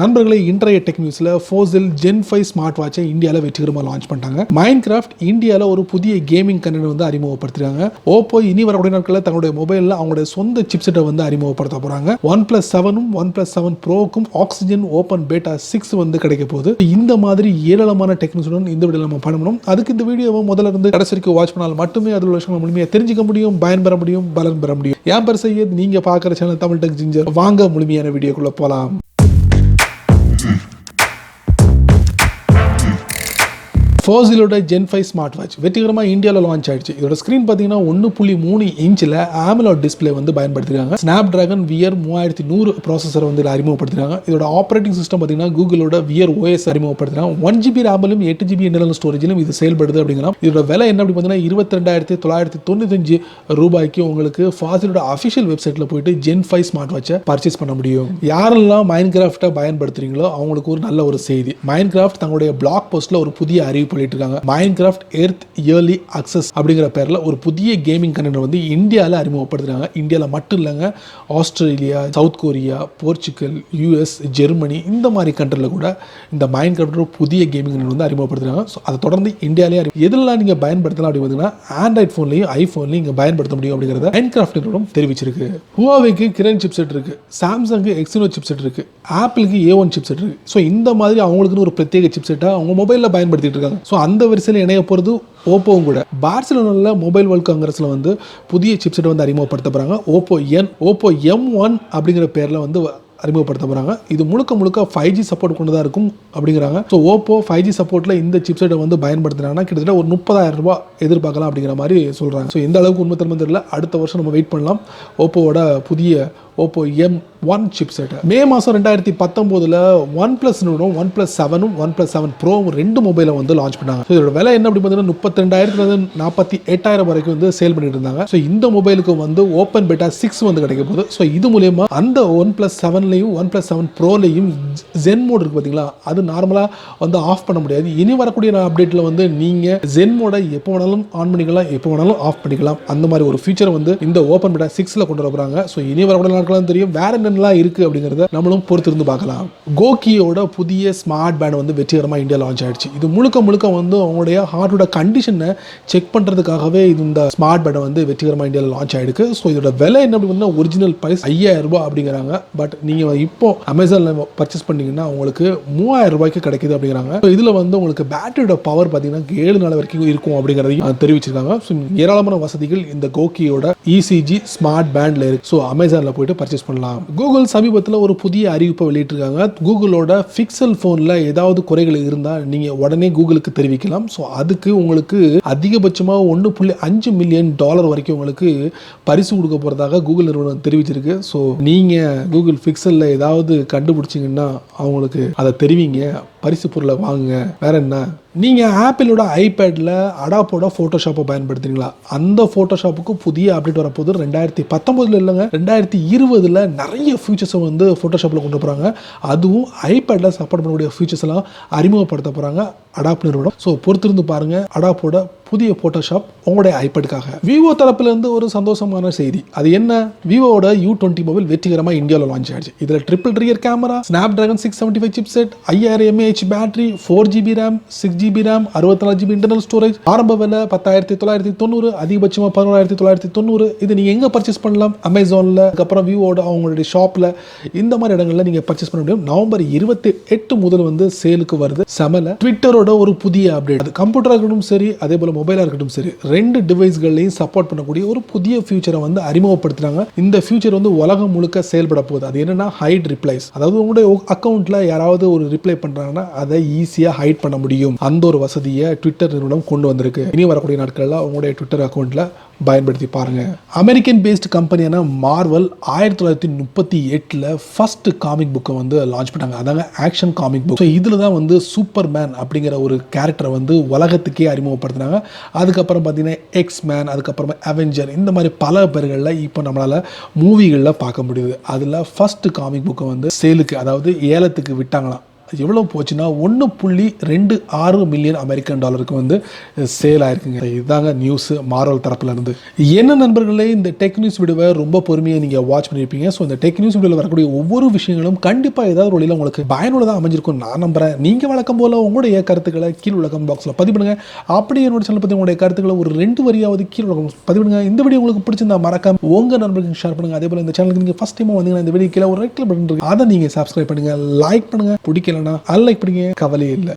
நண்பர்களே, இன்றைய டெக் நியூஸில் ஃபோசில் ஜென் 5 ஸ்மார்ட் வாட்சை இந்தியாவில் வெற்றிகரமாக லான்ச் பண்ணிட்டாங்க. மைன்கிராஃப்ட் இந்தியாவில் ஒரு புதிய கேமிங் கண்டென்ட் வந்து அறிமுகப்படுத்துறாங்க. ஓப்போ இனி வரக்கூடிய நாட்களில் தங்களுடைய மொபைலில் அவங்களுடைய சொந்த சிப்செட்டை வந்து அறிமுகப்படுத்த போகிறாங்க. OnePlus 7ம் OnePlus 7 Proக்கும் ஆக்சிஜன் ஓப்பன் பேட்டா 6 வந்து கிடைக்க போகுது. இந்த மாதிரி ஏராளமான டெக் நியூஸுடன் இந்த வீடியோ நம்ம பண்ணணும். அதுக்கு இந்த வீடியோவை முதல்ல இருந்து கடைசி வரைக்கும் வாட்ச் பண்ணால் மட்டுமே அதில் விஷயங்கள் முழுமையாக தெரிஞ்சிக்க முடியும், பயன்பெற முடியும், பலன் பெற முடியும். ஏன் பெற செய்ய நீங்கள் பார்க்குற சேனல் தமிழ் டெக் ஜிஞ்சர். வாங்க முழுமையான வீடியோக்குள்ளே போகலாம். ஃபோசிலோட ஜென் 5 ஸ்மார்ட் வாட்ச் வெற்றிகரமாக இந்தியாவில் லான்ச் ஆயிடுச்சு. இதோட ஸ்க்ரீன் பார்த்தீங்கன்னா 1.3 இன்ச்சில் AMOLED டிஸ்பிளே வந்து பயன்படுத்திருக்காங்க. ஸ்னாப்டிராகன் வியர் 3100 ப்ராசஸர் வந்து அறிமுகப்படுத்திருக்காங்க. இதோட ஆப்ரேட்டிங் சிஸ்டம் பார்த்தீங்கன்னா கூகுளோட வியர் OS அறிமுகப்படுத்திருக்காங்க. 1GB ரேமிலும் 8GB இன்டர்னல் ஸ்டோரேஜிலும் இது செயல்படுது அப்படிங்கிறோம். இதோட விலை என்ன அப்படி பார்த்தீங்கன்னா 22,995 ரூபாய்க்கு உங்களுக்கு ஃபாசிலோட அஃபிஷியல் வெப்சைட்டில் போயிட்டு ஜென் 5 ஸ்மார்ட் வாட்சை பர்ச்சேஸ் பண்ண முடியும். யாரெல்லாம் மைன்கிராஃப்டை பயன்படுத்துறீங்களோ அவங்களுக்கு ஒரு நல்ல ஒரு செய்தி. மைன்கிராஃப்ட் தங்களுடைய பிளாக் போஸ்ட்ல ஒரு புதிய அறிவிப்பு பண்ணிட்டு மைன்கிராஃப்ட் எர்த் இயர்லி அக்சஸ் அப்படிங்கிற பேர்ல ஒரு புதிய கேமிங் கண்டென்ட் வந்து இந்தியாவில் அறிமுகப்படுத்துறாங்க. இந்தியாவில் மட்டும் இல்லைங்க, Australia, south Korea, Portugal, US, Germany இந்த மாதிரி கண்ட்ரில கூட இந்த மைன்கிராஃப்ட் புதிய கேமிங் கண்டென்ட் வந்து அறிமுகப்படுத்துறாங்க. அதை தொடர்ந்து இந்தியாவிலேயே எதெல்லாம் நீங்க பயன்படுத்தலாம் அப்படி பார்த்தீங்கன்னா ஆண்ட்ராய்ட் ஃபோன்லையும் ஐபோன்லையும் நீங்க பயன்படுத்த முடியும் அப்படிங்கிறத மைன்கிராஃப்ட் நிறுவனம் தெரிவிச்சிருக்கு. ஹுவாவேக்கு கிரண் சிப்செட் இருக்கு, சாம்சங்கு எக்ஸினோ சிப்செட் இருக்கு, ஆப்பிளுக்கு A1 சிப்செட் இருக்கு. ஸோ இந்த மாதிரி அவங்களுக்குன்னு ஒரு பிரத்யேக சிப்செட்டை அவங்க மொபைலில் பயன்படுத்திட்டு இருக்காங்க. ஸோ அந்த வரிசையில் இணைய போகிறது ஓப்போவும் கூட. பார்சிலோனாவில் மொபைல் வேர்ல்ட் காங்கிரஸில் வந்து புதிய சிப்செட் வந்து அறிமுகப்படுத்த போகிறாங்க. ஓப்போ M1 அப்படிங்கிற பேரில் வந்து அறிமுகப்படுத்த போகிறாங்க. இது முழுக்க 5G சப்போர்ட் கொண்டு தான் இருக்கும் அப்படிங்கிறாங்க. ஸோ ஓப்போ 5G சப்போர்ட்டில் இந்த சிப்செட்டை வந்து பயன்படுத்தினாங்கன்னா கிட்டத்தட்ட ஒரு 30,000 ரூபாய் எதிர்பார்க்கலாம் அப்படிங்கிற மாதிரி சொல்கிறாங்க. ஸோ எந்த அளவுக்கு உண்மை தெரியல, அடுத்த வருஷம் நம்ம வெயிட் பண்ணலாம். ஓப்போவோட புதிய ஓப்போ M1 சிப்செட் மே மாதம் 2019 OnePlus நிறுவனம் OnePlus 7ம் OnePlus 7 Proவும் 2 மொபைலை வந்து லான்ச் பண்ணாங்க. ஸோ இதோட விலை என்ன அப்படி பார்த்தீங்கன்னா 32,000 48,000 வரைக்கும் வந்து சேல் பண்ணிட்டு இருந்தாங்க. ஸோ இந்த மொபைலுக்கு வந்து ஓப்பன் பேட்டா 6 வந்து கிடைக்க போகுது. ஸோ இது மூலமா அந்த OnePlus 7லையும் OnePlus 7 Proலையும் ஜென் மோட் இருக்கு பார்த்தீங்களா, அது நார்மலாக வந்து ஆஃப் பண்ண முடியாது. இனி வரக்கூடிய அப்டேட்டில் வந்து நீங்கள் ஜென் மோடை எப்போ வேணாலும் ஆன் பண்ணிக்கலாம், எப்போ வேணாலும் ஆஃப் பண்ணிக்கலாம். அந்த மாதிரி ஒரு ஃபீச்சர் வந்து இந்த ஓப்பன் பேட்டா 6ல கொண்டு வர போகிறாங்க. ஸோ இனி வரக்கூடிய தெரியும் வேற என்னெல்லாம் இருக்கு அப்படிங்கறத நம்மளும் பொறுத்திருந்து பார்க்கலாம். கோகியோட புதிய ஸ்மார்ட் பேண்ட் வந்து வெற்றிகரமா இந்தியா லான்ச் ஆயிடுச்சு. இது முழுக்க வந்து அவங்களுடைய ஹார்ட்டோட கண்டிஷனை செக் பண்றதுக்காகவே இந்த ஸ்மார்ட் பேண்ட் வந்து வெற்றிகரமா இந்தியாவில் லான்ச் ஆயிருக்கு. ஸோ இதோட விலை என்ன அப்படின்னா ஒரிஜினல் பிரைஸ் 5,000 ரூபாய் அப்படிங்கிறாங்க. பட் நீங்க இப்போ அமேசான்ல பர்ச்சேஸ் பண்ணீங்கன்னா உங்களுக்கு 3,000 ரூபாய்க்கு கிடைக்குது அப்படிங்கிறாங்க. இதுல வந்து உங்களுக்கு பேட்டரியோட பவர் பார்த்தீங்கன்னா 7 நாள் வரைக்கும் இருக்கும் அப்படிங்கிறதையும் தெரிவிச்சிருக்காங்க. ஏராளமான வசதிகள் இந்த கோகியோட ECG ஸ்மார்ட் பேண்ட்ல இருக்கு. ஸோ அமேசான்ல போயிட்டு பர்ச்சேஸ் பண்ணலாம். கூகுள் சமீபத்தில் ஒரு புதிய அறிவிப்பை வெளியிட்டிருக்காங்க. கூகுளோட பிக்சல் போன்ல ஏதாவது குறைகள் இருந்தால் நீங்க உடனே கூகுளுக்கு தெரிவிக்கலாம். ஸோ அதுக்கு உங்களுக்கு அதிகபட்சமாக $1.5 மில்லியன் வரைக்கும் உங்களுக்கு பரிசு கொடுக்க போறதாக கூகுள் நிறுவனம் தெரிவிச்சிருக்கு. ஸோ நீங்க கூகுள் பிக்சல்ல ஏதாவது கண்டுபிடிச்சிங்கன்னா அவங்களுக்கு அதை தெரிவிங்க, பரிசு பொருளை வாங்குங்க. வேற என்ன, நீங்க ஆப்பிளோட ஐபேட்ல அடாப்போட போட்டோஷாப்பை பயன்படுத்துறீங்களா, அந்த போட்டோஷாப்புக்கு புதிய அப்டேட் வரப்போது. 2019 இல்லைங்க, 2020 நிறைய ஃபியூச்சர்ஸை வந்து போட்டோஷாப்ல கொண்டு போறாங்க. அதுவும் ஐபேட்ல சப்போர்ட் பண்ணக்கூடிய ஃபியூச்சர்ஸ் எல்லாம் அறிமுகப்படுத்த போறாங்க அடாப் நிறுவனம். ஸோ பொறுத்திருந்து பாருங்க அடாப்போட புதிய போட்டோஷாப் உங்களுடைய ஐபேடுக்காக. விவோ தரப்புல இருந்து ஒரு சந்தோஷமான செய்தி. அது என்ன, விவோட U20 மொபைல் வெற்றிகரமாக இந்தியாவில் லான்ச் ஆயிடுச்சு. இதுல triple rear camera, Snapdragon 675 chipset, 5000 mAh battery, 4GB RAM, 6GB RAM, 64GB internal storage. ஆரம்ப விலை 10,990, அதிகபட்சமா 11,990. இது நீங்க எங்க பர்ச்சேஸ் பண்ணலாம்? அமேசான்ல, அதுக்கப்புறம் விவோட அவங்களுடைய ஷாப்ல, இந்த மாதிரி இடங்கள்ல நீங்க பர்ச்சேஸ் பண்ண முடியும். நவம்பர் 28 முதல் வந்து சேலுக்கு வருது. செமல ட்விட்டரோட ஒரு புதிய அப்டேட். அது கம்ப்யூட்டரா இருக்கட்டும் சரி, அதே போல மொபைலா இருக்கட்டும் சரி, 2 டிவைஸ்களையும் சப்போர்ட் பண்ணக்கூடிய ஒரு புதிய ஃபியூச்சரை வந்து அறிமுகப்படுத்துறாங்க. இந்த ஃபியூச்சர் வந்து உலகம் முழுக்க செயல்பட போகுது. அது என்னன்னா ஹைட் ரிப்ளைஸ். அதாவது உங்களுடைய அக்கௌண்ட்ல யாராவது ஒரு ரிப்ளை பண்றாங்கன்னா அதை ஈஸியா ஹைட் பண்ண முடியும். அந்த ஒரு வசதியை ட்விட்டர் நிறுவனம் கொண்டு வந்திருக்கு. இனி வரக்கூடிய நாட்கள்ல உங்களுடைய ட்விட்டர் அக்கௌண்ட்ல பயன்படுத்தி பாருங்க. அமெரிக்கன் பேஸ்ட் கம்பெனியான மார்வல் 1938 ஃபர்ஸ்ட் காமிக் புக்கை வந்து லான்ச் பண்ணாங்க. அதாங்க ஆக்ஷன் காமிக் புக். இதுல தான் வந்து சூப்பர்மேன் அப்படிங்கிற ஒரு கேரக்டரை வந்து உலகத்துக்கே அறிமுகப்படுத்தினாங்க. அதுக்கப்புறம் பார்த்தீங்கன்னா எக்ஸ்மேன், அதுக்கப்புறமா அவெஞ்சர், இந்த மாதிரி பல பேர்களில் இப்போ நம்மளால மூவிகளில் பார்க்க முடியுது. அதில் ஃபர்ஸ்ட் காமிக் புக்கை வந்து சேலுக்கு, அதாவது ஏலத்துக்கு விட்டாங்களாம். எவ்வளோ போச்சுன்னா 1.26 மில்லியன் அமெரிக்கன் டாலருக்கு வந்து சேல் ஆயிருக்குங்க. இதுதாங்க நியூஸ் மார்வல் தரப்புல இருந்து. என்ன நண்பர்களே, இந்த டெக் நியூஸ் வீடியோவை ரொம்ப பொறுமையாக நீங்கள் வாட்ச் பண்ணியிருப்பீங்க. ஸோ இந்த டெக் நியூஸ் வீடியோவில் வரக்கூடிய ஒவ்வொரு விஷயங்களும் கண்டிப்பாக ஏதாவது ஒரு வழியில் உங்களுக்கு பயனுள்ளதாக அமைஞ்சிருக்கும் நான் நம்புறேன். நீங்கள் வழக்கம் போல உங்களுடைய கருத்துக்களை கீழ் உள்ள கமெண்ட் பாக்ஸில் பதிவு பண்ணுங்க. அப்படியே என்னோட சேனல் பற்றி உங்களுடைய கருத்துக்களை ஒரு 2 வரியாவது கீழ் உள்ள பதிவு பண்ணுங்க. இந்த வீடியோ உங்களுக்கு பிடிச்சிருந்தா மறக்காம உங்கள் நண்பர்களுக்கு ஷேர் பண்ணுங்க. அதே போல் இந்த சேனலுக்கு நீங்கள் ஃபர்ஸ்ட் டைம் வந்தீங்கன்னா இந்த வீடியோ கீழே ஒரு ரெட் கலர் பட்டன் இருக்கு, அதை நீங்கள் சப்ஸ்கிரைப் பண்ணுங்க, லைக் பண்ணுங்க. பிடிக்கலன்னா அன்லைக் பண்ணுங்க, கவலையே இல்லை.